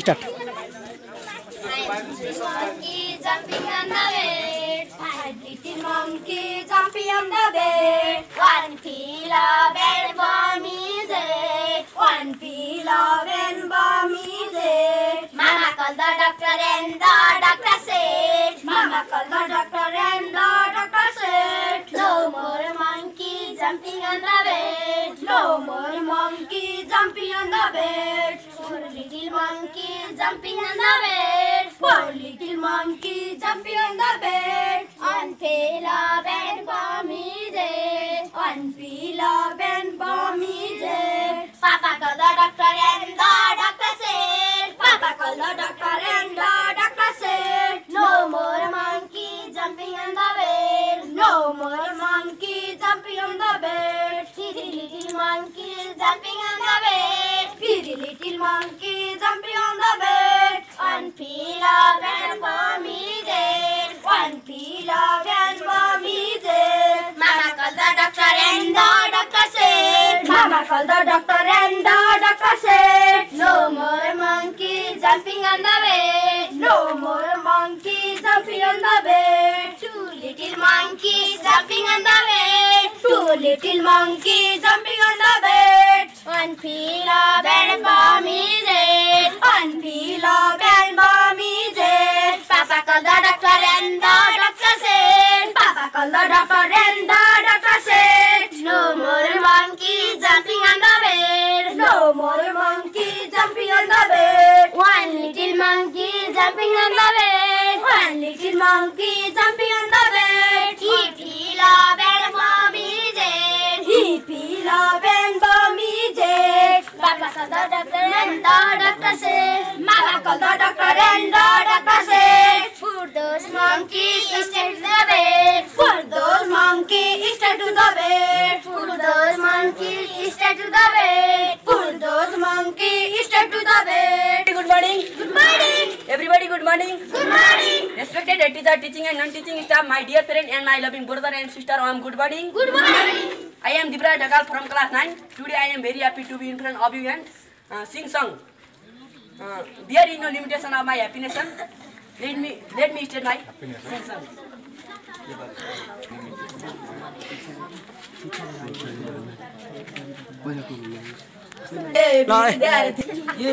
Start. Monkey jumping on the bed. Five little monkey jumping on the bed. One pillow and bomb is it. One pillow and bomb is it. Mama called the doctor and the doctor said. Mama called the doctor and the doctor said. No more monkey jumping on the bed. No more monkey jumping on the bed. Poor little monkey jumping on the bed. Poor little monkey jumping on the bed. One pillow and bomb is it. One pillow and bomb is it. Papa called the doctor and the doctor said. Papa called the doctor and the doctor said. No more monkey jumping on the bed. No more monkey jumping on the bed. Three little monkeys jumping on the bed. Three little monkeys jumping on the bed. One pillow and bomb is it. One pillow and bomb is it. Mama called the doctor and the doctor said. Mama called the doctor and the doctor said. No more monkey jumping on the bed. No more monkey jumping on the bed. Two little monkeys jumping on the bed. Two little monkeys jumping on the bed. One pillow and bomb is it. One pillow and bomb is it. Papa called the doctor and the doctor said. Papa called the doctor and the doctor said. No more monkey jumping on the bed. No more monkey jumping on the bed. One little monkey jumping on the bed. One little monkey jumping on the bed. He pillow and bomb is it. He pillow and bomb is it. Papa called the doctor and the doctor said. Mama called the doctor and the doctor said. Put those monkeys straight to the bed. Put those monkeys straight to the bed. Put those monkeys straight to the bed. Put those monkeys straight to the bed. Good morning. Good morning. Everybody, good morning. Good morning. Respected teacher, teaching and non-teaching staff, my dear parent and my loving brother and sister, good morning. Good morning. I am Dibra Dagal from class 9. Today I am very happy to be in front of you and sing song. There is no limitation of my happiness. Let me state my sing song.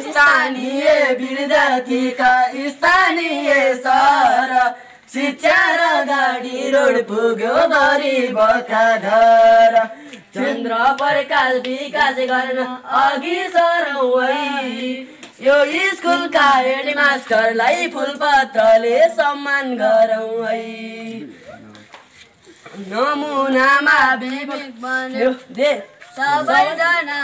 स्थानीय विद्यार्थी का स्थानीय sir शिक्षा र गाडी road पुग्यो गरिबका घर चन्द्र प्रकाश विकास गर्न अघि सरौँ है यो स्कुलका हेडमास्टरलाई फुलपत्रले सम्मान गरौँ है नमुनामा विवेक बन्यो सबैजना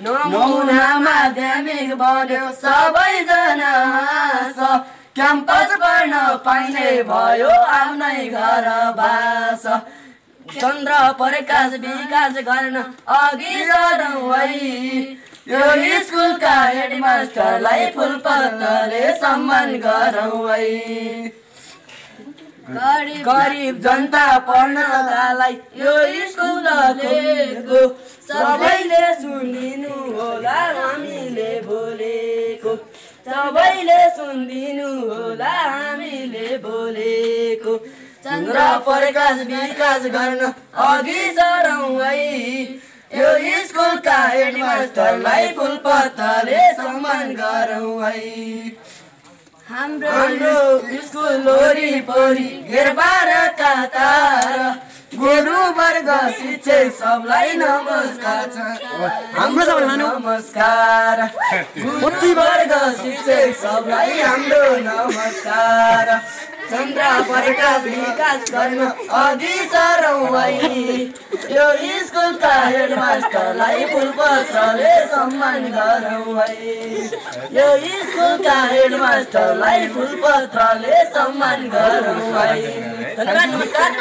नमुना माध्यमिक बन्यो सबैजना क्याम्पस पढ्न पाइने भयो आफ्नै घर बास चन्द्र प्रकाश विकास गर्न अघि सरौँ है यो स्कुलका हेडमास्टरलाई फुलपत्रले सम्मान गरौँ है गरिब जनता पढ्नकालाई यो स्कुल खोलेको सबैले सुनिदिनु होला हामीले बोलेको सबैले सुनिदिनु होला हामीले बोलेको चन्द्र प्रकाश विकास गर्न अघि सरौँ है यो स्कुलका हेडमास्टरलाई फुलपत्रले सम्मान गरौँ है हाम्रो स्कुल वरिपरि घेरबारका तार गुरु वर्ग शिक्षक सबलाई नमस्कार हाम्रो नमस्कार गुरु वर्ग शिक्षक सबलाई हाम्रो नमस्कार चन्द्र प्रकाश विकास गर्न अघि सरौँ है यो स्कुलका हेडमास्टरलाई फुलपत्रले सम्मान गरौँ है यो स्कुलका हेडमास्टरलाई फुलपत्रले सम्मान गरौँ है धन्यवाद, नमस्कार।